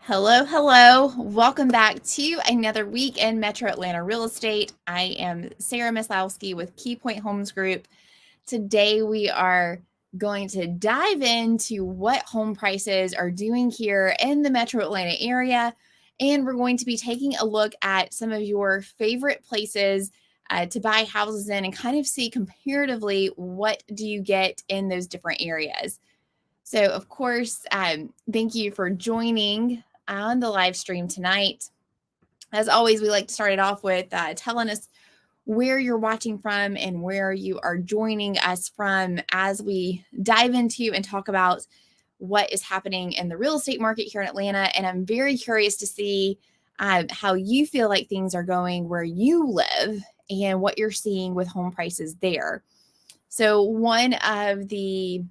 Hello, hello. Welcome back to another week in Metro Atlanta real estate. I am Sarah Maslowski with KeyPoint Homes Group. Today we are going to dive into what home prices are doing here in the Metro Atlanta area. And we're going to be taking a look at some of your favorite places to buy houses in and kind of see comparatively what do you get in those different areas. So, of course, thank you for joining on the live stream tonight. As always, we like to start it off with telling us where you're watching from and where you are joining us from as we dive into and talk about what is happening in the real estate market here in Atlanta. And I'm very curious to see how you feel like things are going where you live and what you're seeing with home prices there. So, one of the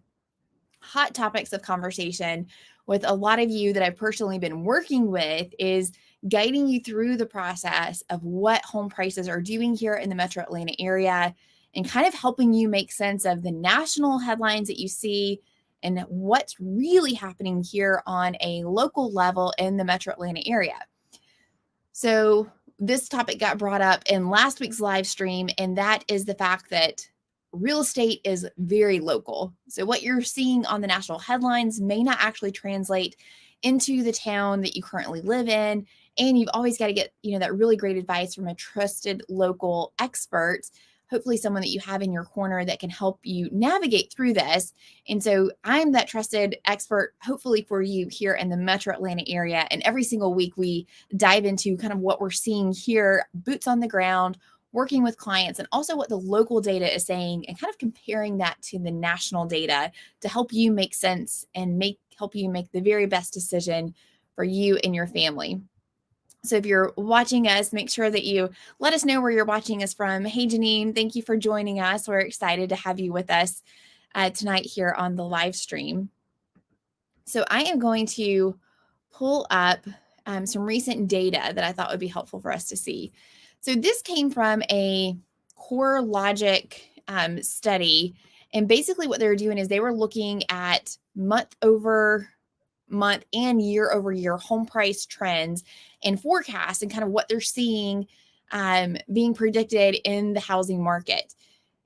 hot topics of conversation with a lot of you that I've personally been working with is guiding you through the process of what home prices are doing here in the Metro Atlanta area and kind of helping you make sense of the national headlines that you see and what's really happening here on a local level in the Metro Atlanta area. So this topic got brought up in last week's live stream, and that is the fact that real estate is very local. So what you're seeing on the national headlines may not actually translate into the town that you currently live in. And you've always got to get, that really great advice from a trusted local expert, hopefully someone that you have in your corner that can help you navigate through this. And so I'm that trusted expert, hopefully for you here in the Metro Atlanta area. And every single week we dive into kind of what we're seeing here, boots on the ground, working with clients, and also what the local data is saying and kind of comparing that to the national data to help you make sense and help you make the very best decision for you and your family. So if you're watching us, make sure that you let us know where you're watching us from. Hey, Janine, thank you for joining us. We're excited to have you with us tonight here on the live stream. So I am going to pull up some recent data that I thought would be helpful for us to see. So this came from a CoreLogic study. And basically what they were doing is they were looking at month over month and year over year home price trends and forecasts and kind of what they're seeing being predicted in the housing market.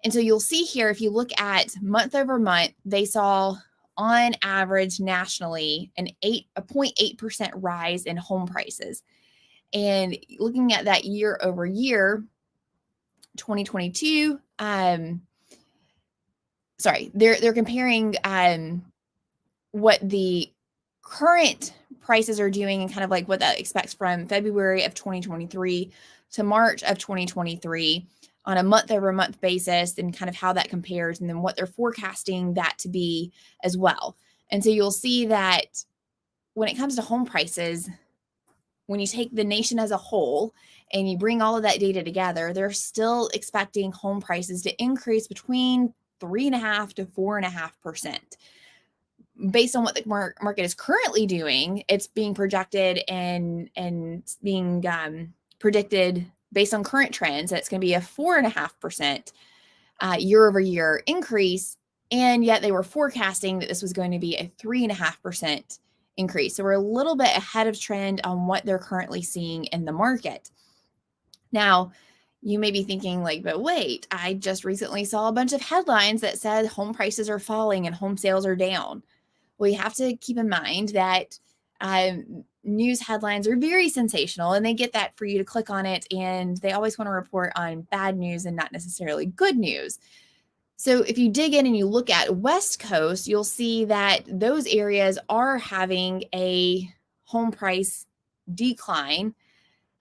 And so you'll see here, if you look at month over month, they saw on average nationally a 0.8% rise in home prices. And looking at that year over year, 2022, they're comparing what the current prices are doing and kind of like what that expects from February of 2023 to March of 2023 on a month over month basis and kind of how that compares and then what they're forecasting that to be as well. And so you'll see that when it comes to home prices, when you take the nation as a whole and you bring all of that data together, they're still expecting home prices to increase between 3.5% to 4.5%. Based on what the market is currently doing, it's being projected and being predicted based on current trends that it's going to be a 4.5% year over year increase. And yet they were forecasting that this was going to be a 3.5% increase. So we're a little bit ahead of trend on what they're currently seeing in the market. Now, you may be thinking like, but wait, I just recently saw a bunch of headlines that said home prices are falling and home sales are down. Well, you have to keep in mind that news headlines are very sensational and they get that for you to click on it. And they always want to report on bad news and not necessarily good news. So if you dig in and you look at West Coast, you'll see that those areas are having a home price decline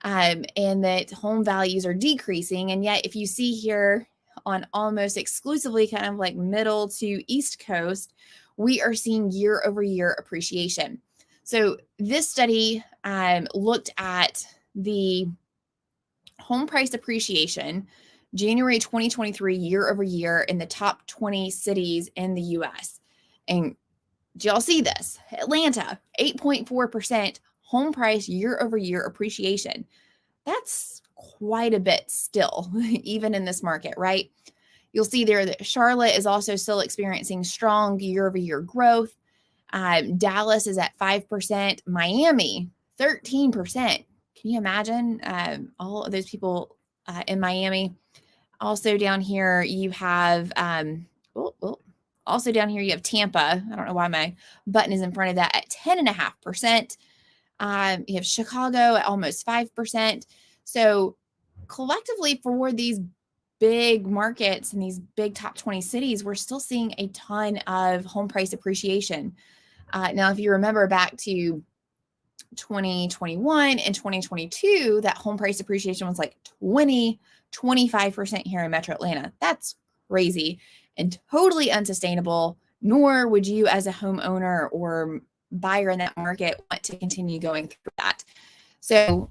and that home values are decreasing. And yet if you see here on almost exclusively kind of like middle to East Coast, we are seeing year over year appreciation. So this study looked at the home price appreciation January 2023 year over year in the top 20 cities in the US. And do y'all see this? Atlanta, 8.4% home price year over year appreciation. That's quite a bit still, even in this market, right? You'll see there that Charlotte is also still experiencing strong year over year growth. Dallas is at 5%. Miami 13%. Can you imagine all of those people in Miami? Also down here, you have also down here, you have Tampa. I don't know why my button is in front of that at 10.5%. You have Chicago at almost 5%. So collectively for these big markets and these big top 20 cities, we're still seeing a ton of home price appreciation. Now, if you remember back to 2021 and 2022, that home price appreciation was like 25% here in Metro Atlanta. That's crazy and totally unsustainable, nor would you as a homeowner or buyer in that market want to continue going through that. So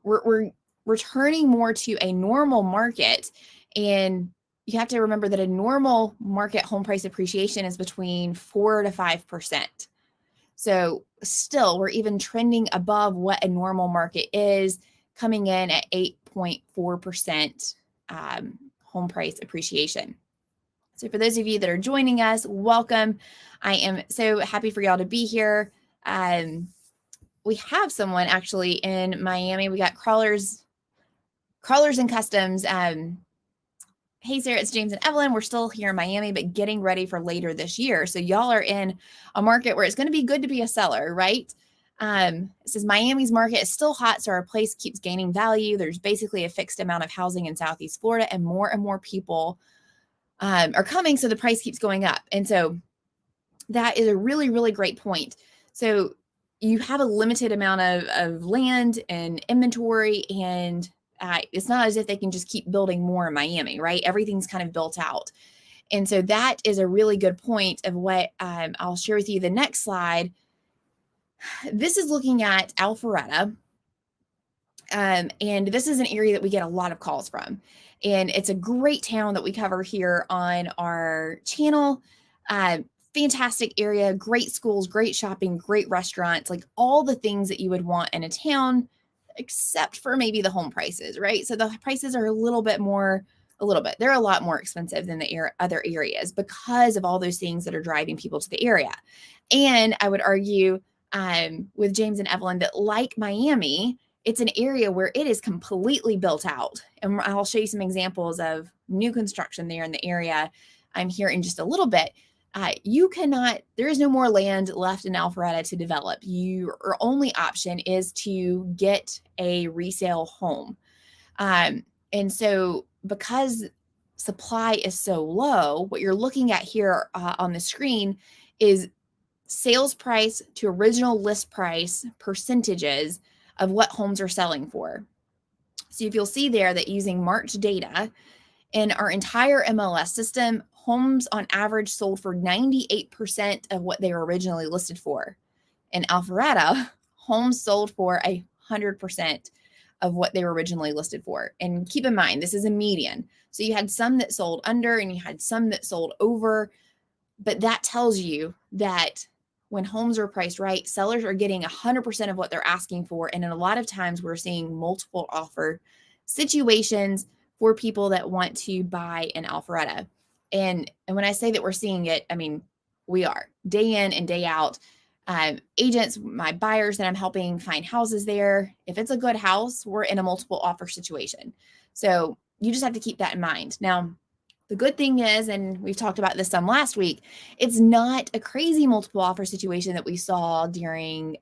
we're returning more to a normal market, and you have to remember that a normal market home price appreciation is between 4 to 5%. So still, we're even trending above what a normal market is, coming in at 8.4% home price appreciation. So for those of you that are joining us, welcome. I am so happy for y'all to be here. We have someone actually in Miami. We got Crawlers and Customs. Hey, Sarah, it's James and Evelyn. We're still here in Miami, but getting ready for later this year. So y'all are in a market where it's going to be good to be a seller, right? It says Miami's market is still hot, so our place keeps gaining value. There's basically a fixed amount of housing in Southeast Florida, and more people are coming, so the price keeps going up. And so that is a really, really great point. So you have a limited amount of land and inventory, and it's not as if they can just keep building more in Miami, right? Everything's kind of built out. And so that is a really good point of what I'll share with you the next slide. This is looking at Alpharetta. And this is an area that we get a lot of calls from. And it's a great town that we cover here on our channel. Fantastic area, great schools, great shopping, great restaurants, like all the things that you would want in a town, except for maybe the home prices, right? So the prices are they're a lot more expensive than the other areas because of all those things that are driving people to the area. And I would argue with James and Evelyn that, like Miami, it's an area where it is completely built out. And I'll show you some examples of new construction there in the area. I'm here in just a little bit. There is no more land left in Alpharetta to develop. Your only option is to get a resale home. And so because supply is so low, what you're looking at here on the screen is sales price to original list price percentages of what homes are selling for. So if you'll see there that using March data in our entire MLS system, homes on average sold for 98% of what they were originally listed for. In Alpharetta, homes sold for 100% of what they were originally listed for. And keep in mind, this is a median. So you had some that sold under and you had some that sold over, but that tells you that when homes are priced right, sellers are getting 100% of what they're asking for. And in a lot of times we're seeing multiple offer situations for people that want to buy in Alpharetta. And when I say that we're seeing it, I mean, we are day in and day out. Agents, my buyers that I'm helping find houses there, if it's a good house, we're in a multiple offer situation. So you just have to keep that in mind. Now, the good thing is, and we've talked about this some last week, it's not a crazy multiple offer situation that we saw during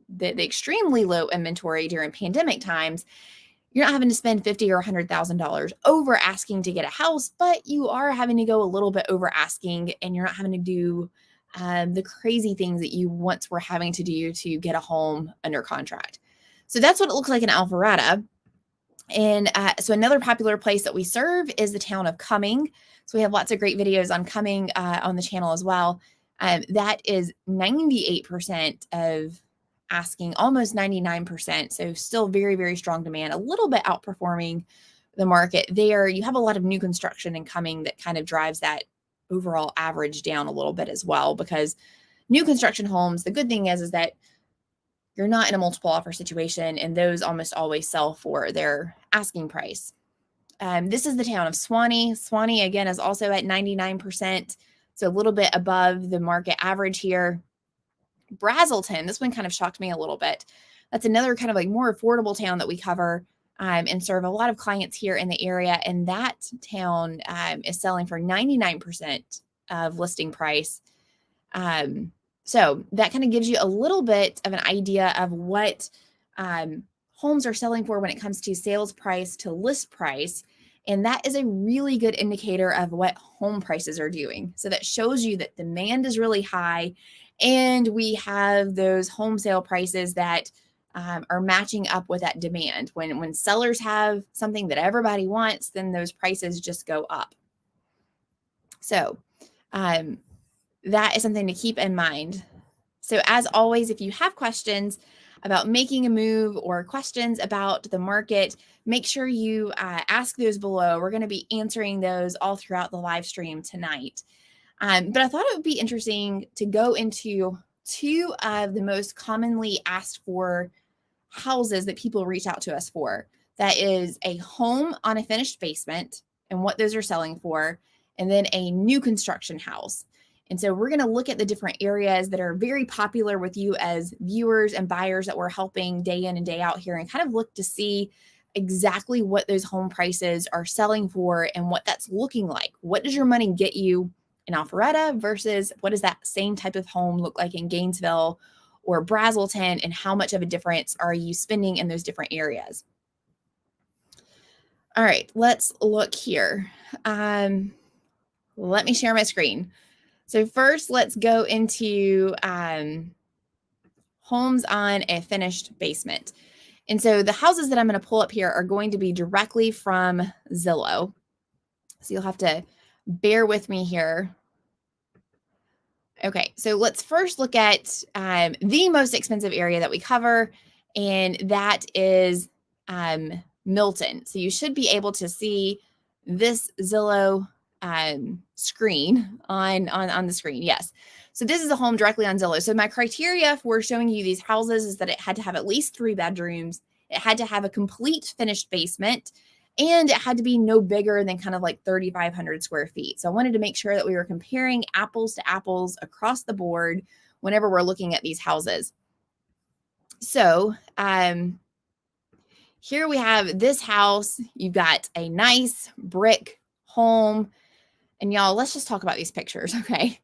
the extremely low inventory during pandemic times. You're not having to spend $50,000 or $100,000 over asking to get a house, but you are having to go a little bit over asking, and you're not having to do the crazy things that you once were having to do to get a home under contract. So that's what it looks like in Alpharetta. And so another popular place that we serve is the town of Cumming. So we have lots of great videos on Cumming on the channel as well. That is 98% of asking, almost 99%. So still very, very strong demand, a little bit outperforming the market there. You have a lot of new construction in Cumming that kind of drives that overall average down a little bit as well, because new construction homes, the good thing is that you're not in a multiple offer situation, and those almost always sell for their asking price. This is the town of Swanee. Swanee, again, is also at 99%, so a little bit above the market average here. Brazelton, this one kind of shocked me a little bit. That's another kind of like more affordable town that we cover and serve a lot of clients here in the area. And that town is selling for 99% of listing price. So that kind of gives you a little bit of an idea of what homes are selling for when it comes to sales price to list price. And that is a really good indicator of what home prices are doing. So that shows you that demand is really high and we have those home sale prices that are matching up with that demand. When sellers have something that everybody wants, then those prices just go up. So that is something to keep in mind. So as always, if you have questions about making a move or questions about the market, make sure you ask those below. We're going to be answering those all throughout the live stream tonight. But I thought it would be interesting to go into two of the most commonly asked for houses that people reach out to us for. That is a home on a finished basement and what those are selling for, and then a new construction house. And so we're going to look at the different areas that are very popular with you as viewers and buyers that we're helping day in and day out here, and kind of look to see exactly what those home prices are selling for and what that's looking like. What does your money get you in Alpharetta versus what does that same type of home look like in Gainesville or Brazelton, and how much of a difference are you spending in those different areas? All right, let's look here. Let me share my screen. So first, let's go into homes on a finished basement. And so the houses that I'm going to pull up here are going to be directly from Zillow. So you'll have to bear with me here. Okay, so let's first look at the most expensive area that we cover, and that is Milton. So you should be able to see this Zillow screen on the screen. Yes. So this is a home directly on Zillow. So my criteria for showing you these houses is that it had to have at least 3 bedrooms. It had to have a complete finished basement, and it had to be no bigger than kind of like 3,500 square feet. So I wanted to make sure that we were comparing apples to apples across the board whenever we're looking at these houses. So here we have this house. You've got a nice brick home. And y'all, let's just talk about these pictures, okay?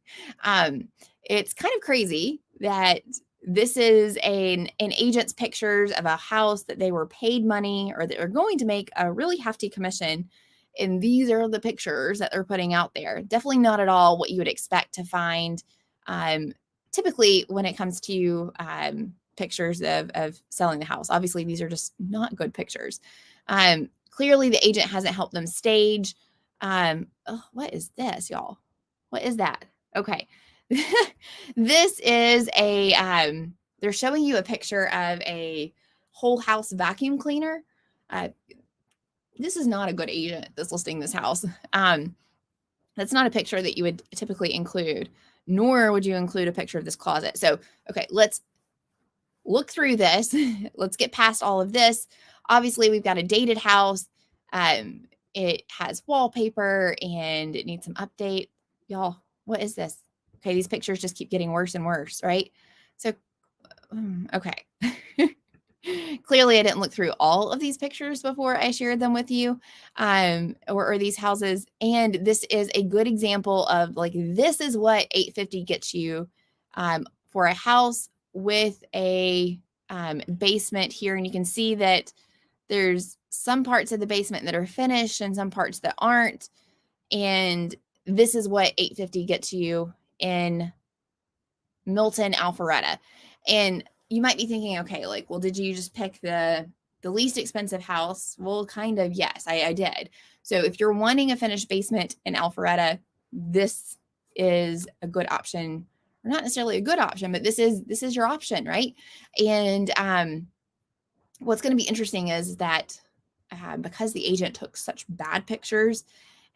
It's kind of crazy that this is an agent's pictures of a house that they were paid money or that are going to make a really hefty commission. And these are the pictures that they're putting out there. Definitely not at all what you would expect to find typically when it comes to pictures of selling the house. Obviously, these are just not good pictures. Clearly, the agent hasn't helped them stage. Oh, what is this, y'all? What is that? Okay. This is they're showing you a picture of a whole house vacuum cleaner. This is not a good agent that's listing this house. That's not a picture that you would typically include, nor would you include a picture of this closet. So, okay, let's look through this. Let's get past all of this. Obviously, we've got a dated house. It has wallpaper and it needs some update. Y'all, what is this? Okay, these pictures just keep getting worse and worse, right? So, okay. Clearly, I didn't look through all of these pictures before I shared them with you, or these houses. And this is a good example of like, this is what 850 gets you for a house with a basement here. And you can see that there's some parts of the basement that are finished and some parts that aren't. And this is what 850 gets you in Milton, Alpharetta. And you might be thinking, okay, like, well, did you just pick the least expensive house? Well, kind of, yes, I did. So if you're wanting a finished basement in Alpharetta, this is a good option, or not necessarily a good option, but this is your option, right? And what's going to be interesting is that because the agent took such bad pictures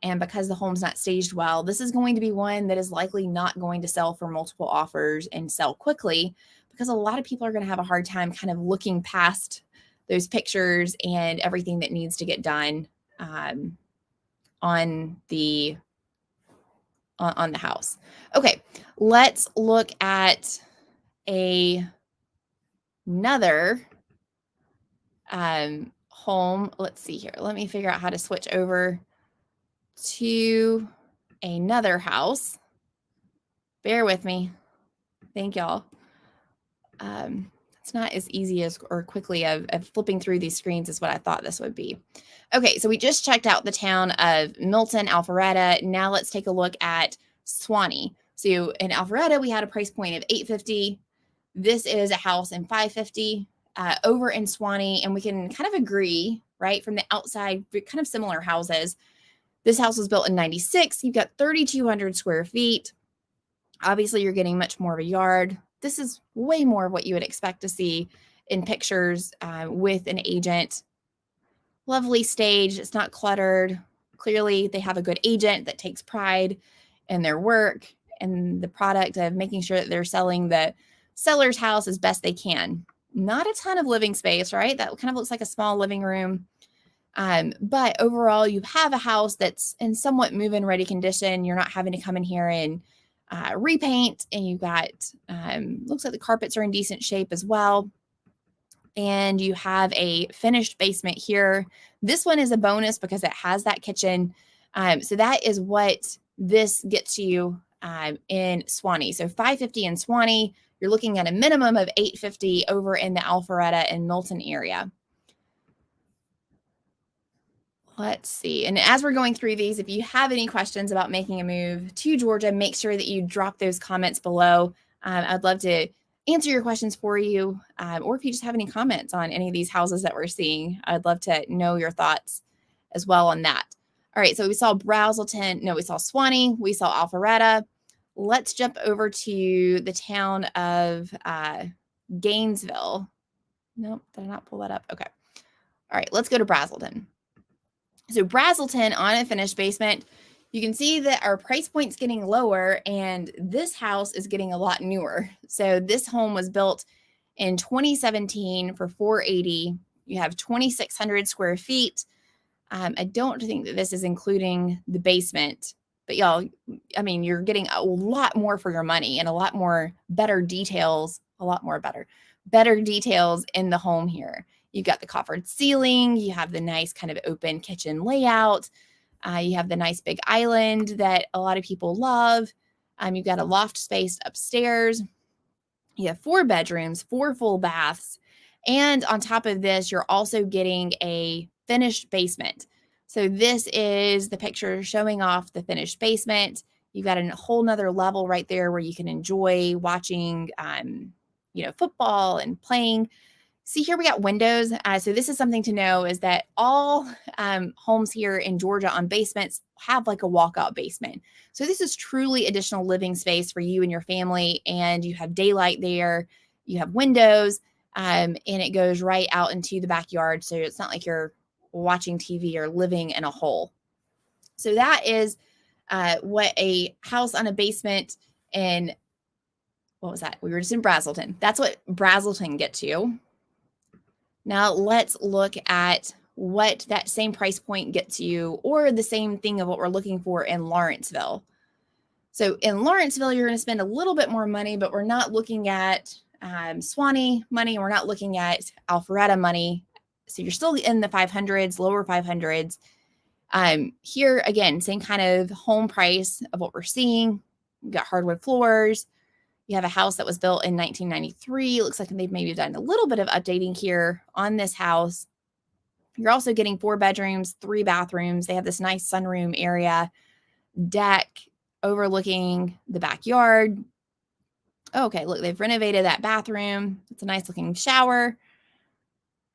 and because the home's not staged well, this is going to be one that is likely not going to sell for multiple offers and sell quickly, because a lot of people are going to have a hard time kind of looking past those pictures and everything that needs to get done on the house. Okay, let's look at another home. Let's see here. Let me figure out how to switch over to another house. Bear with me. Thank y'all. It's not as easy as or quickly of flipping through these screens as what I thought this would be. Okay, so we just checked out the town of Milton, Alpharetta. Now let's take a look at Swanee. So in Alpharetta, we had a price point of $850. This is a house in $550 over in Swanee, and we can kind of agree, right, from the outside, kind of similar houses. This house was built in 96. You've got 3,200 square feet. Obviously, you're getting much more of a yard. This is way more of what you would expect to see in pictures with an agent. Lovely stage. It's not cluttered. Clearly, they have a good agent that takes pride in their work and the product of making sure that they're selling the seller's house as best they can. Not a ton of living space, right? That kind of looks like a small living room. But overall, you have a house that's in somewhat move-in ready condition. You're not having to come in here and repaint, and you got looks like the carpets are in decent shape as well. And you have a finished basement here. This one is a bonus because it has that kitchen. So that is what this gets you in Swanee. So $550 in Swanee. You're looking at a minimum of $850 over in the Alpharetta and Milton area. Let's see. And as we're going through these, if you have any questions about making a move to Georgia, make sure that you drop those comments below. I'd love to answer your questions for you. Or if you just have any comments on any of these houses that we're seeing, I'd love to know your thoughts as well on that. All right. So we saw Brazelton. No, we saw Swanee. We saw Alpharetta. Let's jump over to the town of Gainesville. Nope. Did I not pull that up? Okay. All right. Let's go to Brazelton. So Brazelton on a finished basement, you can see that our price point's getting lower and this house is getting a lot newer. So this home was built in 2017 for $480. You have 2,600 square feet. I don't think that this is including the basement, but y'all, I mean, you're getting a lot more for your money and a lot more better details, better details in the home here. You've got the coffered ceiling. You have the nice kind of open kitchen layout. You have the nice big island that a lot of people love. You've got a loft space upstairs. You have 4 bedrooms, 4 full baths. And on top of this, you're also getting a finished basement. So this is the picture showing off the finished basement. You've got a whole nother level right there where you can enjoy watching, football and playing. See here, we got windows. So this is something to know is that all homes here in Georgia on basements have like a walkout basement. So this is truly additional living space for you and your family. And you have daylight there. You have windows and it goes right out into the backyard. So it's not like you're watching TV or living in a hole. So that is what a house on a basement in, what was that? We were just in Brazelton. That's what Brazelton gets you. Now let's look at what that same price point gets you, or the same thing of what we're looking for in Lawrenceville. So in Lawrenceville, you're going to spend a little bit more money, but we're not looking at Swanee money. We're not looking at Alpharetta money. So you're still in the 500s, lower 500s. Here, again, same kind of home price of what we're seeing. You've got hardwood floors. You have a house that was built in 1993. It looks like they've maybe done a little bit of updating here on this house. You're also getting 4 bedrooms, 3 bathrooms. They have this nice sunroom area, deck overlooking the backyard. Okay, look, they've renovated that bathroom. It's a nice looking shower.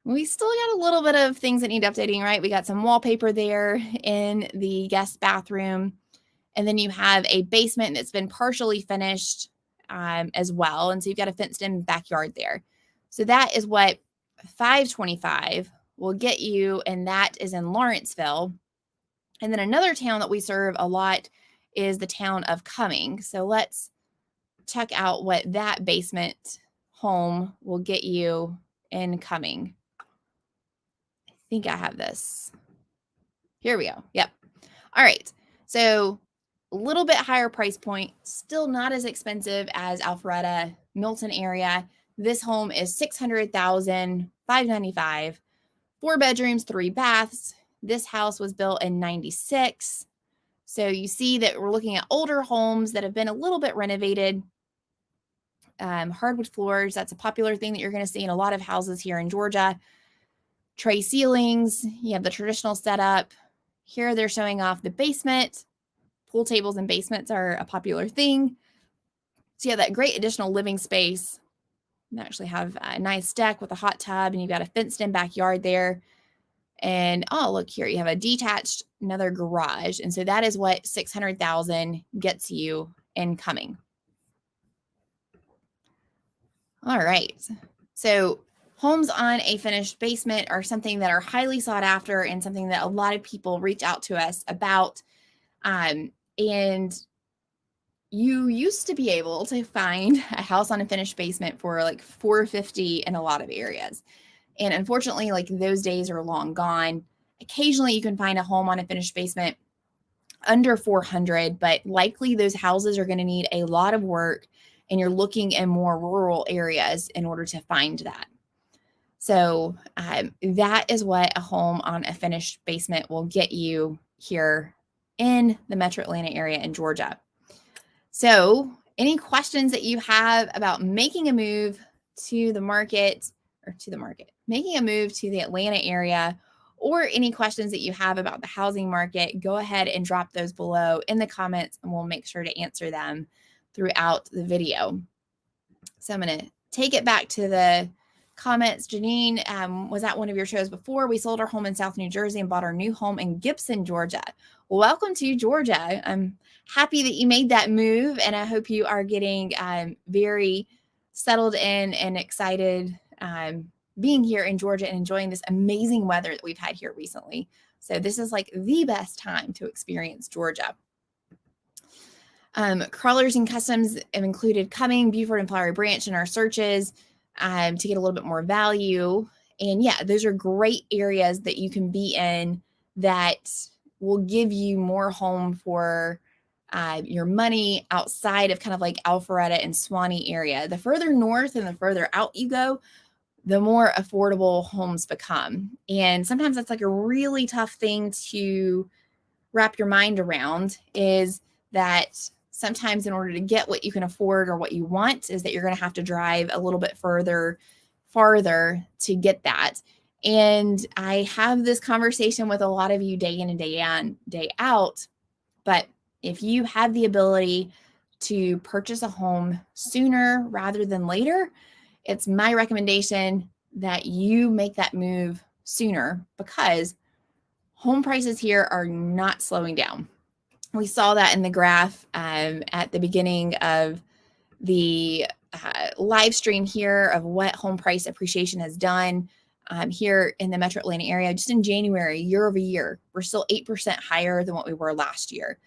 We still got a little bit of things that need updating, right? We got some wallpaper there in the guest bathroom. And then you have a basement that's been partially finished as well. And so you've got a fenced in backyard there. So that is what $525 will get you. And that is in Lawrenceville. And then another town that we serve a lot is the town of Cumming. So let's check out what that basement home will get you in Cumming. I think I have this. Here we go. Yep. All right. So A little bit higher price point, still not as expensive as Alpharetta, Milton area. This home is $600,595, 4 bedrooms, 3 baths. This house was built in 96. So you see that we're looking at older homes that have been a little bit renovated. Hardwood floors, that's a popular thing that you're going to see in a lot of houses here in Georgia. Tray ceilings, you have the traditional setup. Here they're showing off the basement. Pool tables and basements are a popular thing. So you have that great additional living space. You actually have a nice deck with a hot tub, and you've got a fenced-in backyard there. And oh, look here, you have a detached another garage. And so that is what $600,000 gets you incoming. All right. So homes on a finished basement are something that are highly sought after and something that a lot of people reach out to us about. And you used to be able to find a house on a finished basement for like $450 in a lot of areas. And unfortunately, like those days are long gone. Occasionally you can find a home on a finished basement under $400, but likely those houses are going to need a lot of work, and you're looking in more rural areas in order to find that. So that is what a home on a finished basement will get you here in the Metro Atlanta area in Georgia. So any questions that you have about making a move to the market, making a move to the Atlanta area, or any questions that you have about the housing market, go ahead and drop those below in the comments, and we'll make sure to answer them throughout the video. So I'm going to take it back to the comments. Janine was at one of your shows before. We sold our home in South New Jersey and bought our new home in Gibson, Georgia. Welcome to Georgia. I'm happy that you made that move, and I hope you are getting very settled in and excited being here in Georgia and enjoying this amazing weather that we've had here recently. So this is like the best time to experience Georgia. Crawlers and customs have included Cumming, Beaufort, and Flowery Branch in our searches to get a little bit more value. And yeah, those are great areas that you can be in that will give you more home for your money outside of kind of like Alpharetta and Swanee area. The further north and the further out you go, the more affordable homes become. And sometimes that's like a really tough thing to wrap your mind around, is that sometimes in order to get what you can afford or what you want is that you're going to have to drive a little bit farther to get that. And I have this conversation with a lot of you day in and day out. But if you have the ability to purchase a home sooner rather than later, it's my recommendation that you make that move sooner, because home prices here are not slowing down. We saw that in the graph at the beginning of the live stream here of what home price appreciation has done here in the Metro Atlanta area. Just in January, year over year, we're still 8% higher than what we were last year.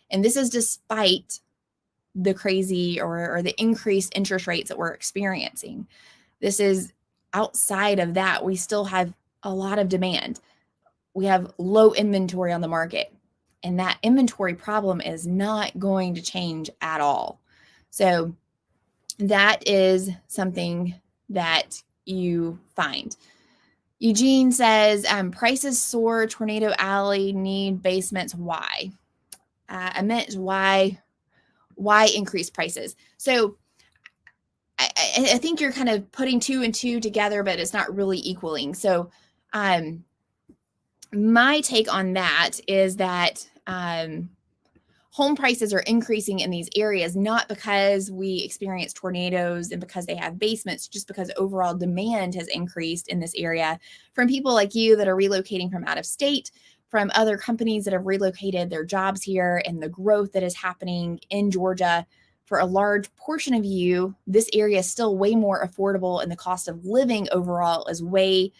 And this is despite the crazy or the increased interest rates that we're experiencing. This is outside of that. We still have a lot of demand. We have low inventory on the market, and that inventory problem is not going to change at all. So that is something that you find. Eugene says, prices soar, Tornado Alley need basements. Why? I meant why increase prices? So I think you're kind of putting two and two together, but it's not really equaling. So my take on that is that home prices are increasing in these areas, not because we experience tornadoes and because they have basements, just because overall demand has increased in this area from people like you that are relocating from out of state, from other companies that have relocated their jobs here, and the growth that is happening in Georgia. For a large portion of you, this area is still way more affordable, and the cost of living overall is way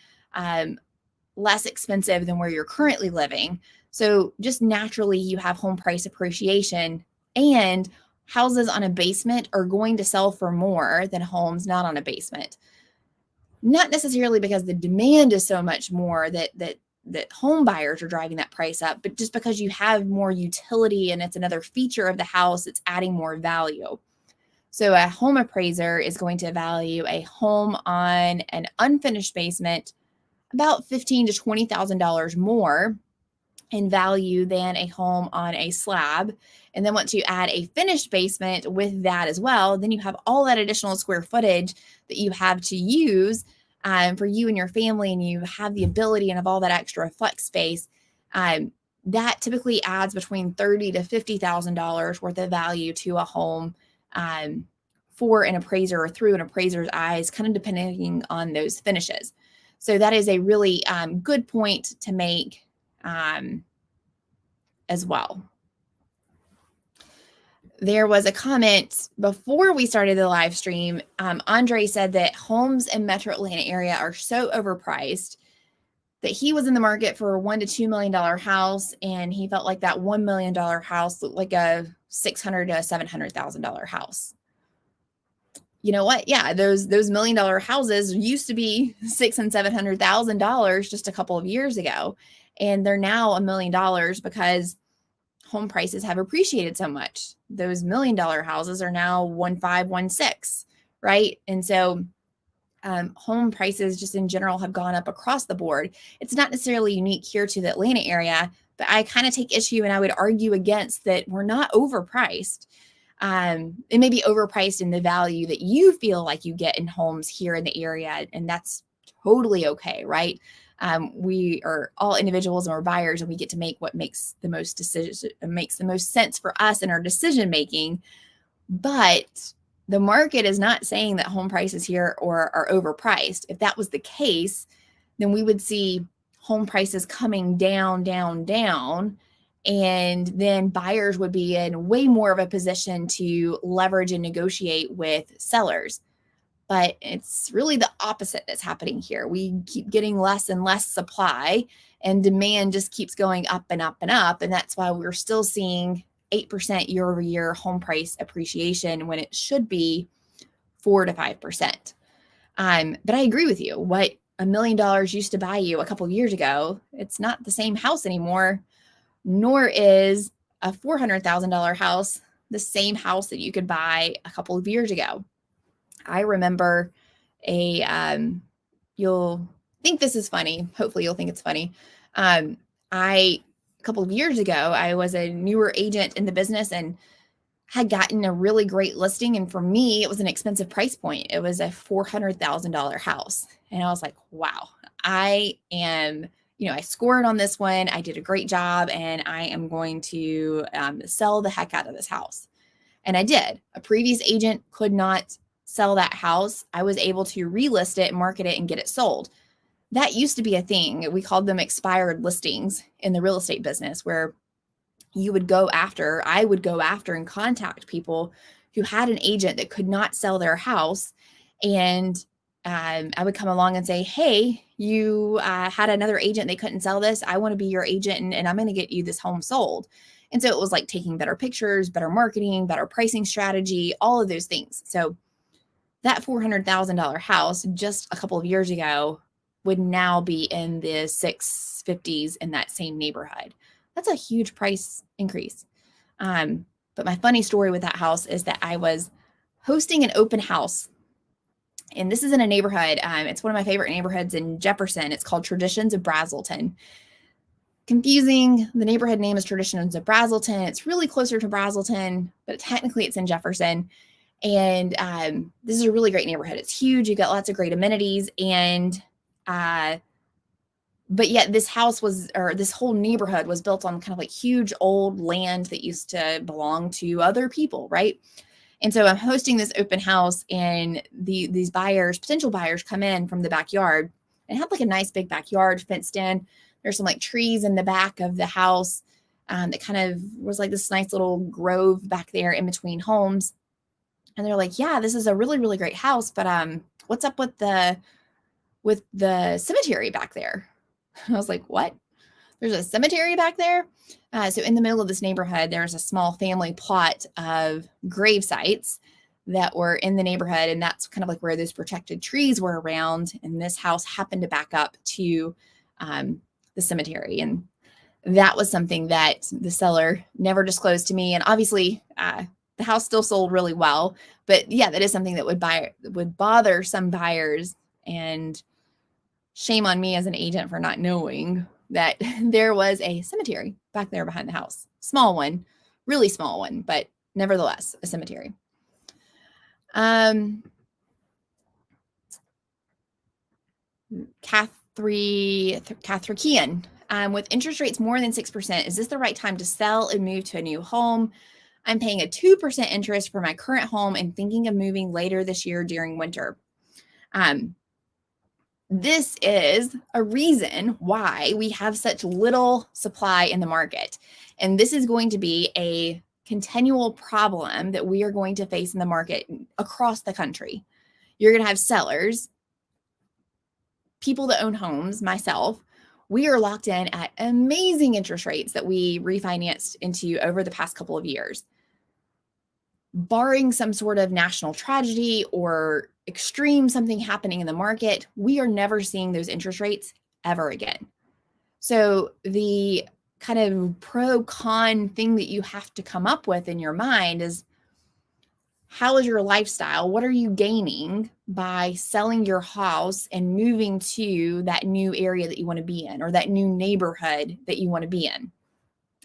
less expensive than where you're currently living. So just naturally, you have home price appreciation, and houses on a basement are going to sell for more than homes not on a basement. Not necessarily because the demand is so much more that that home buyers are driving that price up, but just because you have more utility and it's another feature of the house, it's adding more value. So a home appraiser is going to value a home on an unfinished basement about $15,000 to $20,000 more in value than a home on a slab. And then once you add a finished basement with that as well, then you have all that additional square footage that you have to use for you and your family, and you have the ability and have all that extra flex space. That typically adds between $30,000 to $50,000 worth of value to a home for an appraiser or through an appraiser's eyes, kind of depending on those finishes. So that is a really good point to make as well. There was a comment before we started the live stream. Andre said that homes in Metro Atlanta area are so overpriced that he was in the market for a $1 to $2 million house, and he felt like that $1 million house looked like a $600,000 to $700,000 house. You know what? Yeah, those $1 million houses used to be $600,000 and $700,000 just a couple of years ago, and they're now $1 million because home prices have appreciated so much. Those $1 million houses are now 1.5, 1.6, right? And so home prices just in general have gone up across the board. It's not necessarily unique here to the Atlanta area, but I kind of take issue and I would argue against that we're not overpriced. It may be overpriced in the value that you feel like you get in homes here in the area, and that's totally okay, right? We are all individuals and we're buyers, and we get to make what makes the most sense for us in our decision making. But the market is not saying that home prices here are overpriced. If that was the case, then we would see home prices coming down, down, down, and then buyers would be in way more of a position to leverage and negotiate with sellers. But it's really the opposite that's happening here. We keep getting less and less supply, and demand just keeps going up and up and up. And that's why we're still seeing 8% year over year home price appreciation when it should be 4 to 5%. But I agree with you. What $1 million used to buy you a couple of years ago, it's not the same house anymore, nor is a $400,000 house the same house that you could buy a couple of years ago. I remember you'll think this is funny. Hopefully you'll think it's funny. A couple of years ago, I was a newer agent in the business and had gotten a really great listing. And for me, it was an expensive price point. It was a $400,000 house. And I was like, wow, I scored on this one. I did a great job, and I am going to sell the heck out of this house. And I did. A previous agent could not sell that house. I was able to relist it, market it, and get it sold. That used to be a thing. We called them expired listings in the real estate business, where I would go after and contact people who had an agent that could not sell their house. And I would come along and say, hey, you had another agent, they couldn't sell this. I want to be your agent, and I'm going to get you this home sold. And so it was like taking better pictures, better marketing, better pricing strategy, all of those things. So that $400,000 house just a couple of years ago would now be in the 650s in that same neighborhood. That's a huge price increase. But my funny story with that house is that I was hosting an open house, and this is in a neighborhood. It's one of my favorite neighborhoods in Jefferson. It's called Traditions of Brazelton. Confusing. The neighborhood name is Traditions of Brazelton. It's really closer to Brazelton, but technically it's in Jefferson. And this is a really great neighborhood. It's huge. You got lots of great amenities. And but yet this whole neighborhood was built on kind of like huge old land that used to belong to other people, right? And so I'm hosting this open house, and these potential buyers come in from the backyard, and have like a nice big backyard fenced in. There's some like trees in the back of the house that kind of was like this nice little grove back there in between homes. And they're like, yeah, this is a really, really great house, but what's up with the cemetery back there? I was like, what? There's a cemetery back there? So in the middle of this neighborhood, there's a small family plot of grave sites that were in the neighborhood, and that's kind of like where those protected trees were around. And this house happened to back up to the cemetery. And that was something that the seller never disclosed to me. And obviously, the house still sold really well. But yeah, that is something that would bother some buyers. And shame on me as an agent for not knowing that there was a cemetery back there behind the house. Small one, really small one, but nevertheless, a cemetery. Cathrikian, with interest rates more than 6%, is this the right time to sell and move to a new home? I'm paying a 2% interest for my current home and thinking of moving later this year during winter. This is a reason why we have such little supply in the market. And this is going to be a continual problem that we are going to face in the market across the country. You're going to have sellers, people that own homes, myself. We are locked in at amazing interest rates that we refinanced into over the past couple of years. Barring some sort of national tragedy or extreme something happening in the market, we are never seeing those interest rates ever again. So the kind of pro-con thing that you have to come up with in your mind is, how is your lifestyle? What are you gaining by selling your house and moving to that new area that you want to be in, or that new neighborhood that you want to be in?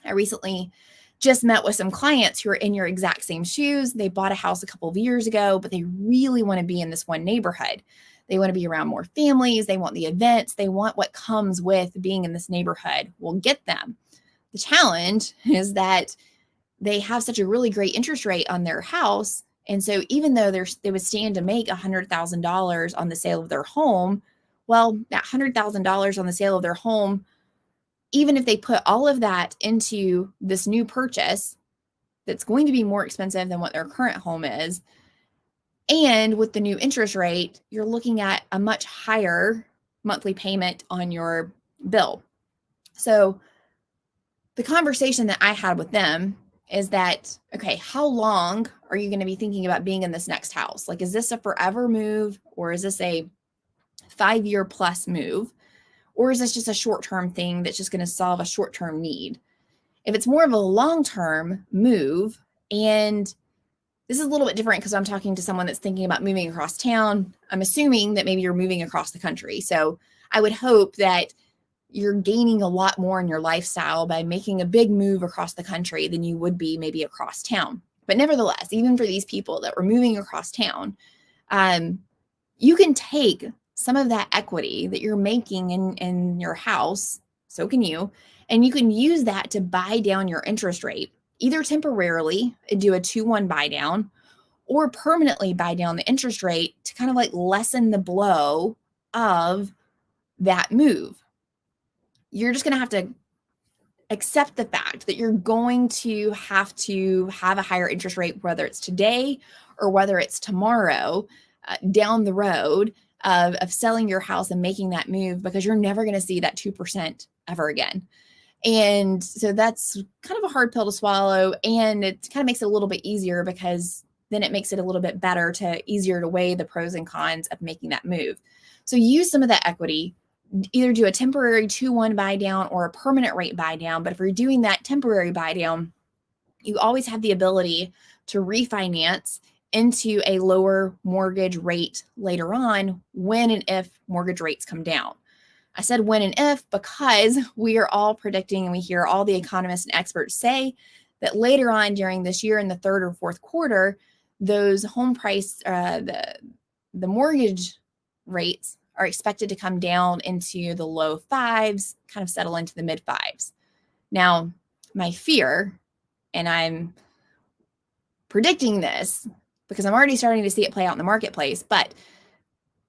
I recently just met with some clients who are in your exact same shoes. They bought a house a couple of years ago, but they really want to be in this one neighborhood. They want to be around more families. They want the events. They want what comes with being in this neighborhood. We'll get them. The challenge is that they have such a really great interest rate on their house. And so even though they would stand to make $100,000 on the sale of their home, well, that $100,000 on the sale of their home, even if they put all of that into this new purchase that's going to be more expensive than what their current home is, and with the new interest rate, you're looking at a much higher monthly payment on your bill. So the conversation that I had with them is that, okay, how long are you going to be thinking about being in this next house? Like, is this a forever move, or is this a 5-year plus move? Or is this just a short-term thing that's just going to solve a short-term need? If it's more of a long-term move, and this is a little bit different because I'm talking to someone that's thinking about moving across town, I'm assuming that maybe you're moving across the country. So I would hope that you're gaining a lot more in your lifestyle by making a big move across the country than you would be maybe across town. But nevertheless, even for these people that were moving across town, you can take some of that equity that you're making in your house, so can you, and you can use that to buy down your interest rate, either temporarily and do a 2-1 buy down, or permanently buy down the interest rate to kind of like lessen the blow of that move. You're just going to have to accept the fact that you're going to have a higher interest rate, whether it's today or whether it's tomorrow, down the road of selling your house and making that move, because you're never going to see that 2% ever again. And so that's kind of a hard pill to swallow. And it kind of makes it a little bit easier, because then it makes it a little bit easier to weigh the pros and cons of making that move. So use some of that equity, either do a temporary 2-1 buy down or a permanent rate buy down. But if you're doing that temporary buy down, you always have the ability to refinance into a lower mortgage rate later on when and if mortgage rates come down. I said when and if because we are all predicting, and we hear all the economists and experts say that later on during this year in the third or fourth quarter, those home price, the mortgage rates are expected to come down into the low 5s, kind of settle into the mid 5s. Now, my fear, and I'm predicting this because I'm already starting to see it play out in the marketplace, but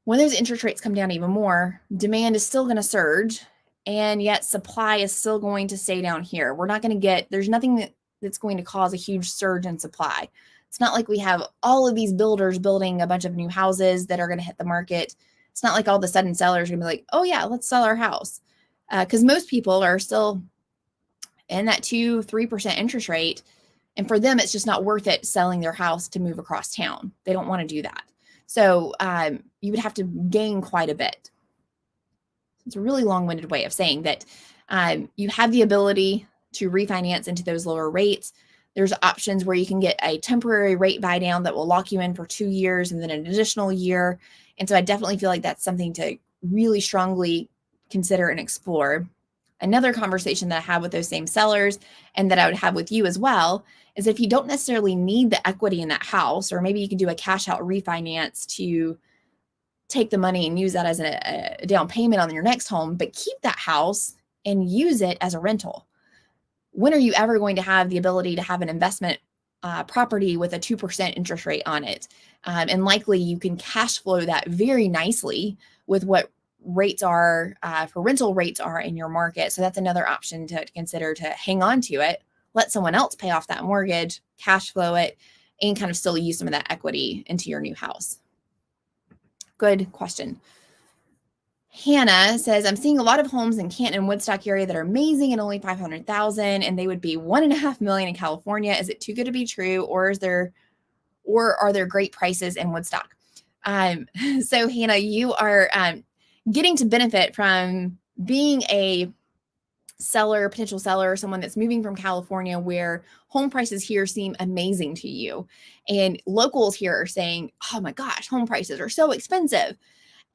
when those interest rates come down even more, demand is still going to surge, and yet supply is still going to stay down here. We're not going to there's nothing that's going to cause a huge surge in supply. It's not like we have all of these builders building a bunch of new houses that are going to hit the market. It's not like all of a sudden sellers are going to be like, oh yeah, let's sell our house. Because most people are still in that 2-3% interest rate. And for them, it's just not worth it selling their house to move across town. They don't want to do that. So you would have to gain quite a bit. It's a really long-winded way of saying that you have the ability to refinance into those lower rates. There's options where you can get a temporary rate buy down that will lock you in for 2 years and then an additional year. And so I definitely feel like that's something to really strongly consider and explore. Another conversation that I have with those same sellers and that I would have with you as well is if you don't necessarily need the equity in that house, or maybe you can do a cash out refinance to take the money and use that as a down payment on your next home, but keep that house and use it as a rental. When are you ever going to have the ability to have an investment property with a 2% interest rate on it? And likely you can cash flow that very nicely with what rates are for rental rates are in your market. So that's another option to consider, to hang on to it, let someone else pay off that mortgage, cash flow it, and kind of still use some of that equity into your new house. Good question. Hannah says, I'm seeing a lot of homes in Canton and Woodstock area that are amazing and only 500,000, and they would be 1.5 million in California. Is it too good to be true, or are there great prices in Woodstock? So Hannah, you are getting to benefit from being a potential seller, someone that's moving from California, where home prices here seem amazing to you, and locals here are saying, oh my gosh, home prices are so expensive.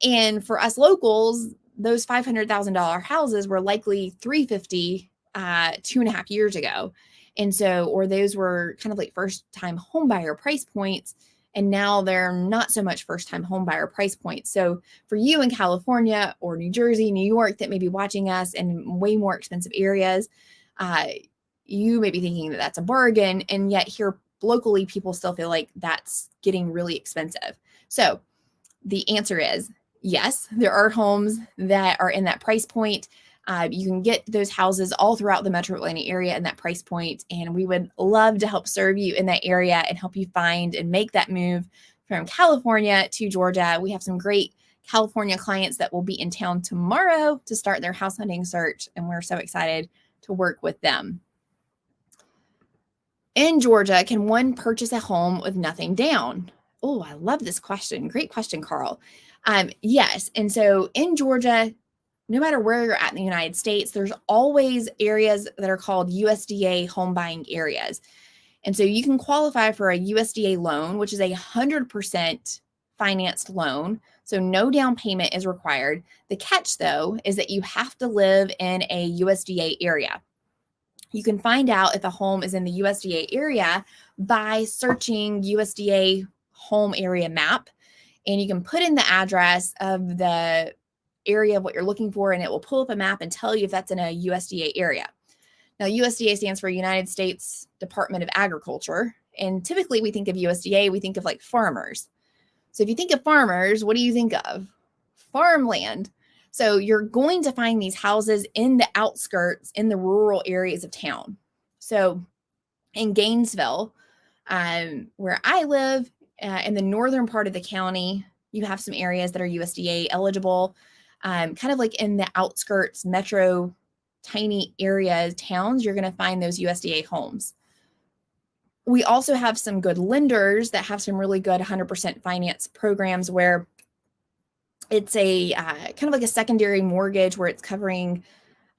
And for us locals, those $500,000 houses were likely 350 2.5 years ago. And so, or those were kind of like first time home buyer price points. And now they're not so much first time home buyer price points. So for you in California or New Jersey, New York, that may be watching us in way more expensive areas, you may be thinking that that's a bargain. And yet here locally, people still feel like that's getting really expensive. So the answer is yes, there are homes that are in that price point. You can get those houses all throughout the Metro Atlanta area in that price point, and we would love to help serve you in that area and help you find and make that move from California to Georgia. We have some great California clients that will be in town tomorrow to start their house hunting search, and we're so excited to work with them. In Georgia, can one purchase a home with nothing down? Oh, I love this question. Great question, Carl. Yes. And so in Georgia, no matter where you're at in the United States, there's always areas that are called USDA home buying areas. And so you can qualify for a USDA loan, which is 100% financed loan. So no down payment is required. The catch, though, is that you have to live in a USDA area. You can find out if a home is in the USDA area by searching USDA home area map. And you can put in the address of the area of what you're looking for, and it will pull up a map and tell you if that's in a USDA area. Now, USDA stands for United States Department of Agriculture. And typically we think of USDA, we think of like farmers. So if you think of farmers, what do you think of? Farmland. So you're going to find these houses in the outskirts, in the rural areas of town. So in Gainesville, where I live, in the northern part of the county, you have some areas that are USDA eligible, kind of like in the outskirts, metro, tiny areas, towns, you're going to find those USDA homes. We also have some good lenders that have some really good 100% finance programs where it's a kind of like a secondary mortgage where it's covering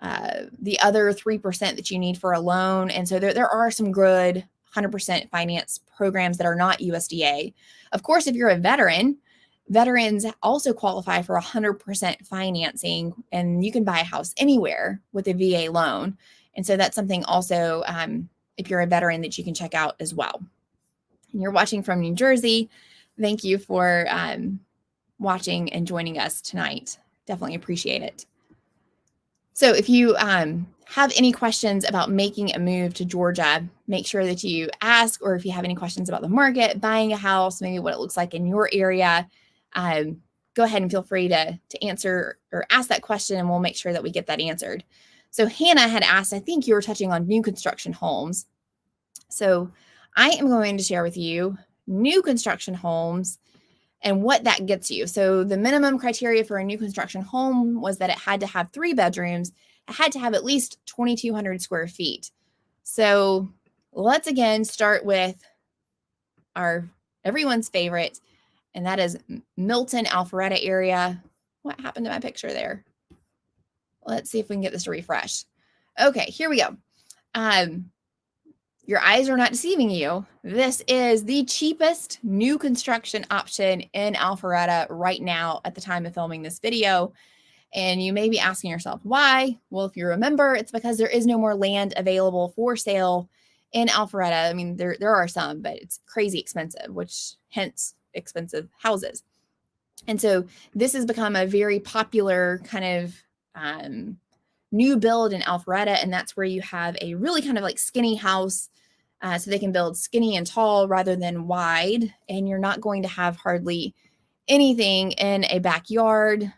the other 3% that you need for a loan. And so there are some good 100% finance programs that are not USDA. Of course, if you're a veteran, veterans also qualify for 100% financing, and you can buy a house anywhere with a VA loan. And so that's something also, if you're a veteran, that you can check out as well. And you're watching from New Jersey. Thank you for watching and joining us tonight. Definitely appreciate it. So if you have any questions about making a move to Georgia, make sure that you ask, or if you have any questions about the market, buying a house, maybe what it looks like in your area, go ahead and feel free to answer or ask that question, and we'll make sure that we get that answered. So Hannah had asked, I think you were touching on new construction homes. So I am going to share with you new construction homes and what that gets you. So the minimum criteria for a new construction home was that it had to have 3 bedrooms. It had to have at least 2,200 square feet. So let's again start with everyone's favorite, and that is Milton, Alpharetta area. What happened to my picture there? Let's see if we can get this to refresh. Okay, here we go. Your eyes are not deceiving you. This is the cheapest new construction option in Alpharetta right now at the time of filming this video. And you may be asking yourself, why? Well, if you remember, it's because there is no more land available for sale in Alpharetta. I mean, there are some, but it's crazy expensive, which hence expensive houses. And so this has become a very popular kind of new build in Alpharetta. And that's where you have a really kind of like skinny house. So they can build skinny and tall rather than wide. And you're not going to have hardly anything in a backyard.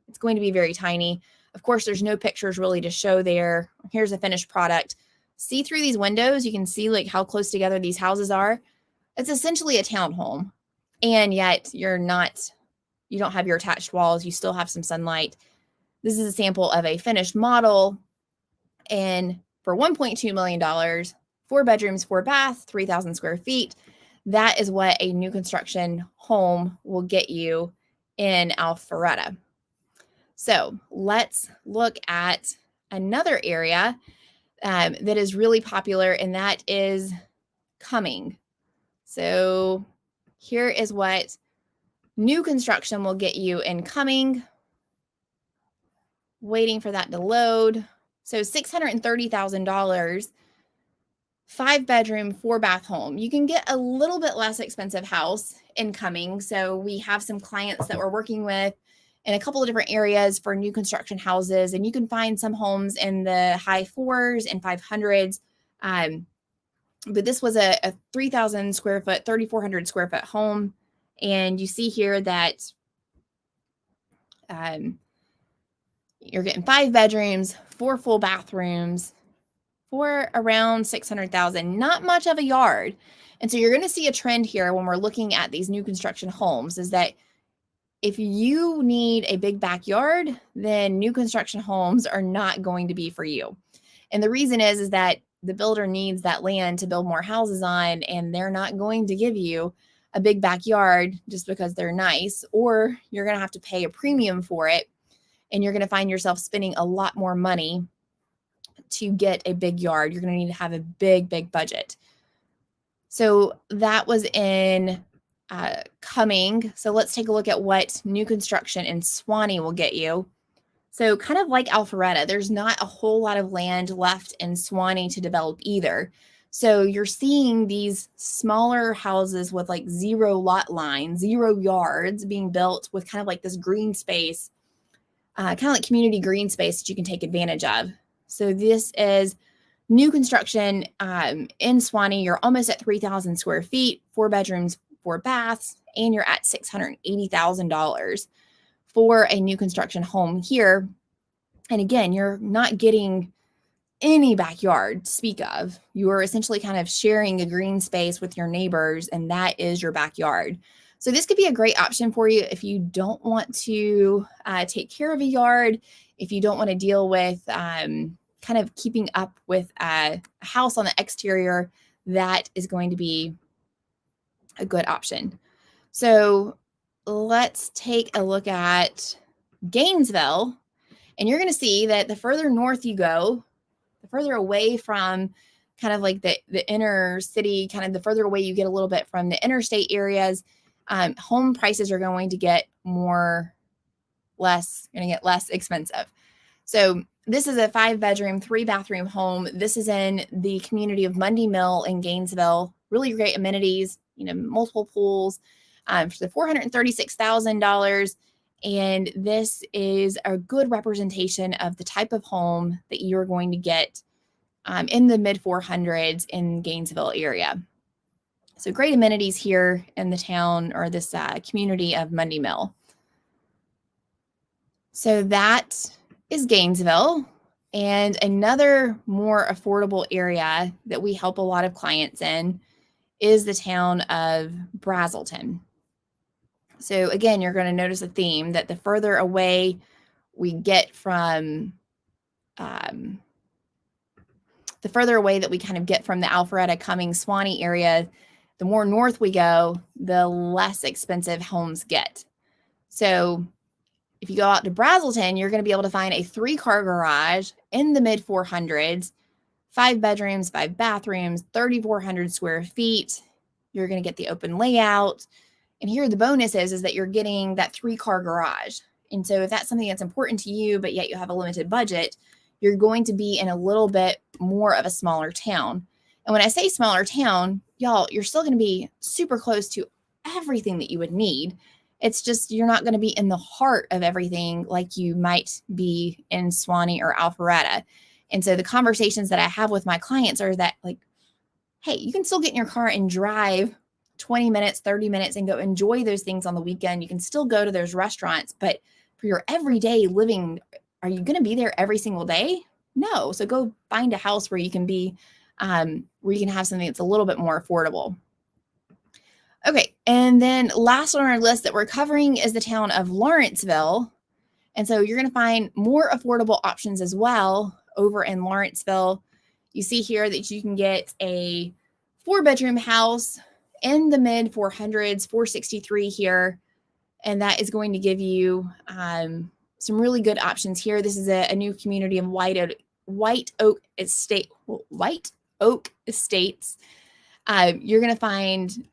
It's going to be very tiny. Of course, there's no pictures really to show there. Here's a finished product. See through these windows, you can see like how close together these houses are. It's essentially a townhome. And yet you don't have your attached walls. You still have some sunlight. This is a sample of a finished model. And for $1.2 million, 4 bedrooms, 4 baths, 3,000 square feet. That is what a new construction home will get you in Alpharetta. So let's look at another area that is really popular, and that is Cumming. So here is what new construction will get you in Cumming. Waiting for that to load. So $630,000, 5 bedroom, 4 bath home. You can get a little bit less expensive house in Cumming. So we have some clients that we're working with in a couple of different areas for new construction houses, and you can find some homes in the high 4s and 500s. But this was a 3,000 square foot, 3,400 square foot home. And you see here that you're getting 5 bedrooms, 4 full bathrooms for around $600,000, not much of a yard. And so you're going to see a trend here when we're looking at these new construction homes is that if you need a big backyard, then new construction homes are not going to be for you. And the reason is that the builder needs that land to build more houses on, and they're not going to give you a big backyard just because they're nice, or you're going to have to pay a premium for it. And you're going to find yourself spending a lot more money to get a big yard. You're going to need to have a big, big budget. So that was in Cumming. So let's take a look at what new construction in Suwanee will get you. So kind of like Alpharetta, there's not a whole lot of land left in Suwanee to develop either. So you're seeing these smaller houses with like 0 lot line, 0 yards being built with kind of like this green space, kind of like community green space that you can take advantage of. So this is new construction in Suwanee. You're almost at 3,000 square feet, 4 bedrooms, 4 baths, and you're at $680,000 for a new construction home here. And again, you're not getting any backyard to speak of. You are essentially kind of sharing a green space with your neighbors, and that is your backyard. So this could be a great option for you if you don't want to take care of a yard, if you don't want to deal with kind of keeping up with a house on the exterior. That is going to be a good option. So let's take a look at Gainesville, and you're going to see that the further north you go, the further away from kind of like the inner city, kind of the further away you get a little bit from the interstate areas, home prices are going to get less expensive. So this is a 5 bedroom, 3 bathroom home. This is in the community of Mundy Mill in Gainesville. Really great amenities, multiple pools for the $436,000. And this is a good representation of the type of home that you're going to get in the mid 400s in Gainesville area. So great amenities here in the town or this community of Mundy Mill. So that is Gainesville. And another more affordable area that we help a lot of clients in is the town of Brazelton. So again, you're going to notice a theme that the further away we get from, the further away that we kind of get from the Alpharetta, Cumming, Suwanee area, the more north we go, the less expensive homes get. So If you go out to Brazelton, you're going to be able to find a 3-car garage in the mid 400s, 5 bedrooms, 5 bathrooms, 3,400 square feet. You're going to get the open layout. And here the bonus is that you're getting that 3-car garage. And so if that's something that's important to you, but yet you have a limited budget, you're going to be in a little bit more of a smaller town. And when I say smaller town, y'all, you're still going to be super close to everything that you would need. It's just you're not going to be in the heart of everything like you might be in Suwanee or Alpharetta. And so the conversations that I have with my clients are that, like, hey, you can still get in your car and drive 20 minutes, 30 minutes and go enjoy those things on the weekend. You can still go to those restaurants, but for your everyday living, are you going to be there every single day? No. So go find a house where you can be, where you can have something that's a little bit more affordable. Okay. And then last on our list that we're covering is the town of Lawrenceville. And so you're going to find more affordable options as well over in Lawrenceville. You see here that you can get a 4-bedroom house in the mid 400s, 463 here. And that is going to give you some really good options here. This is a new community of White Oak Estates. You're going to find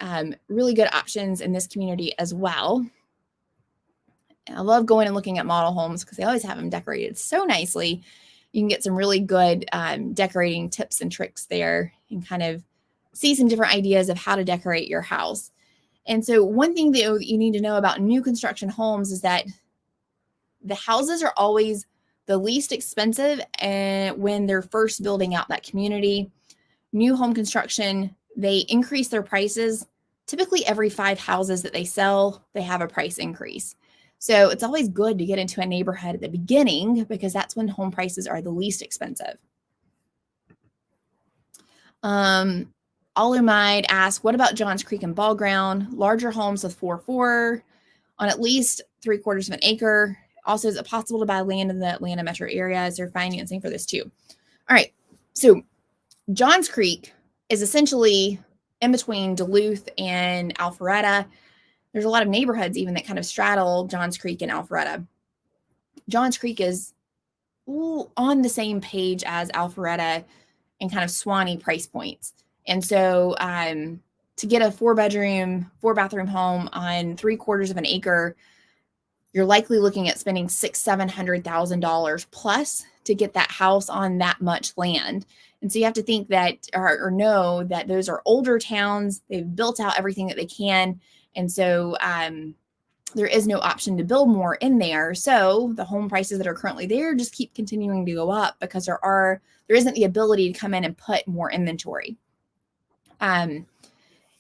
really good options in this community as well. And I love going and looking at model homes because they always have them decorated so nicely. You can get some really good decorating tips and tricks there and kind of see some different ideas of how to decorate your house. And so one thing that you need to know about new construction homes is that the houses are always the least expensive when they're first building out that community. New home construction, they increase their prices. Typically every 5 houses that they sell, they have a price increase. So it's always good to get into a neighborhood at the beginning because that's when home prices are the least expensive. Alumide asks, what about Johns Creek and Ball Ground? Larger homes with 4-4 on at least 3/4 of an acre. Also, is it possible to buy land in the Atlanta metro area? Is there financing for this too? All right. So Johns Creek is essentially in between Duluth and Alpharetta. There's a lot of neighborhoods even that kind of straddle Johns Creek and Alpharetta. Johns Creek is on the same page as Alpharetta and kind of Suwanee price points. And so to get a 4-bedroom, 4-bathroom home on 3/4 of an acre, you're likely looking at spending $600,000-$700,000 plus to get that house on that much land. And so you have to think that or know that those are older towns. They've built out everything that they can. And so there is no option to build more in there. So the home prices that are currently there just keep continuing to go up because there isn't the ability to come in and put more inventory.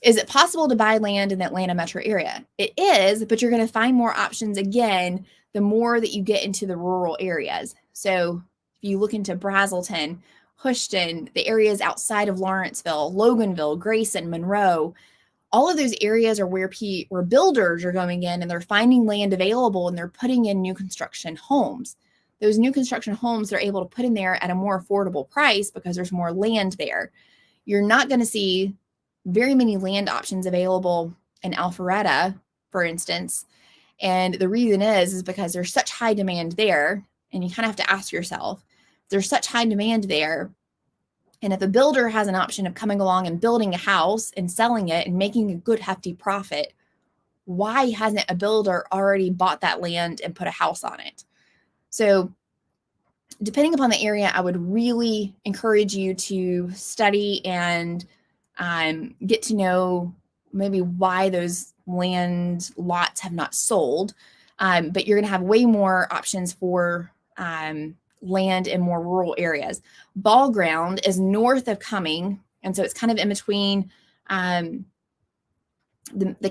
Is it possible to buy land in the Atlanta metro area? It is, but you're going to find more options again the more that you get into the rural areas. So if you look into Brazelton, Houston, the areas outside of Lawrenceville, Loganville, Grayson, Monroe, all of those areas are where builders are going in and they're finding land available and they're putting in new construction homes. Those new construction homes they're able to put in there at a more affordable price because there's more land there. You're not going to see very many land options available in Alpharetta, for instance. And the reason is because there's such high demand there. And you kind of have to ask yourself, there's such high demand there. And if a builder has an option of coming along and building a house and selling it and making a good hefty profit, why hasn't a builder already bought that land and put a house on it? So depending upon the area, I would really encourage you to study and get to know maybe why those land lots have not sold. But you're going to have way more options for land in more rural areas. Ball Ground is north of Cumming. And so it's kind of in between the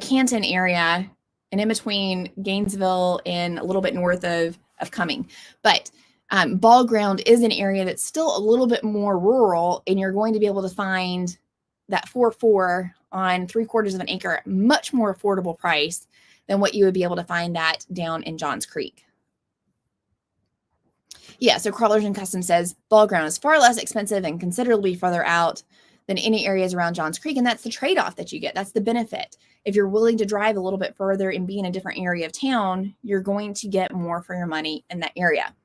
Canton area and in between Gainesville and a little bit north of Cumming. But Ball Ground is an area that's still a little bit more rural, and you're going to be able to find that 4-4 on 3/4 of an acre at much more affordable price than what you would be able to find that down in Johns Creek. Yeah, so Crawlers and Custom says Ball Ground is far less expensive and considerably further out than any areas around Johns Creek. And that's the trade-off that you get. That's the benefit. If you're willing to drive a little bit further and be in a different area of town, you're going to get more for your money in that area.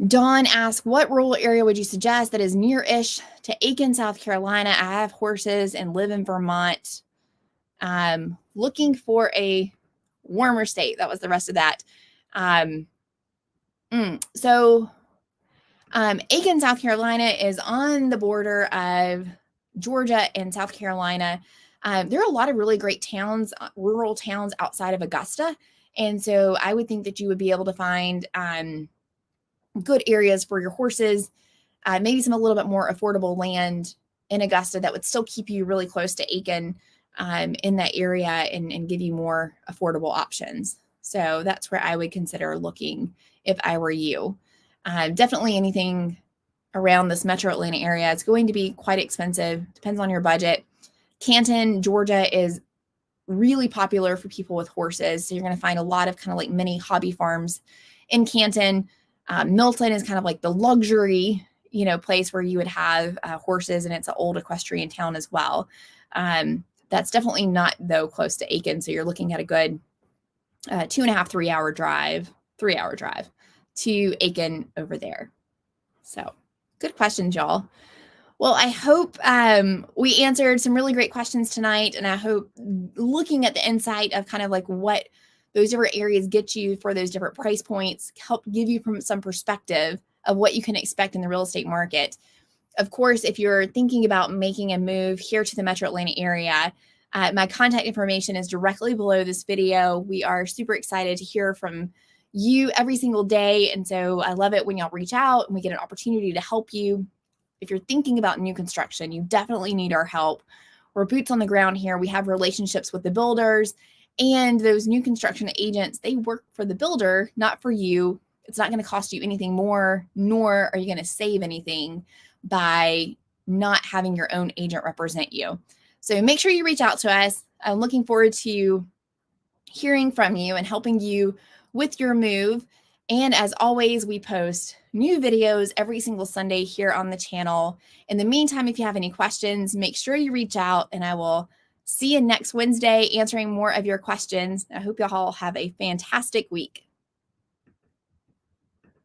Dawn asks, what rural area would you suggest that is near-ish to Aiken, South Carolina? I have horses and live in Vermont. Looking for a warmer state. That was the rest of that. Aiken, South Carolina is on the border of Georgia and South Carolina. There are a lot of really great towns, rural towns outside of Augusta. And so I would think that you would be able to find good areas for your horses, maybe some a little bit more affordable land in Augusta that would still keep you really close to Aiken in that area and give you more affordable options. So that's where I would consider looking if I were you. Definitely anything around this metro Atlanta area. It's going to be quite expensive. Depends on your budget. Canton, Georgia is really popular for people with horses. So you're going to find a lot of kind of like mini hobby farms in Canton. Milton is kind of like the luxury, place where you would have horses, and it's an old equestrian town as well. That's definitely not, though, close to Aiken. So you're looking at a good 2.5, 3-hour drive to Aiken over there. So good questions, y'all. Well, I hope we answered some really great questions tonight. And I hope looking at the insight of kind of like what those different areas get you for those different price points help give you some perspective of what you can expect in the real estate market. Of course, if you're thinking about making a move here to the Metro Atlanta area, my contact information is directly below this video. We are super excited to hear from you every single day. And so I love it when y'all reach out and we get an opportunity to help you. If you're thinking about new construction, you definitely need our help. We're boots on the ground here. We have relationships with the builders and those new construction agents. They work for the builder, not for you. It's not going to cost you anything more, nor are you going to save anything by not having your own agent represent you. So make sure you reach out to us. I'm looking forward to hearing from you and helping you with your move. And as always, we post new videos every single Sunday here on the channel. In the meantime, if you have any questions, make sure you reach out, and I will see you next Wednesday answering more of your questions. I hope y'all have a fantastic week.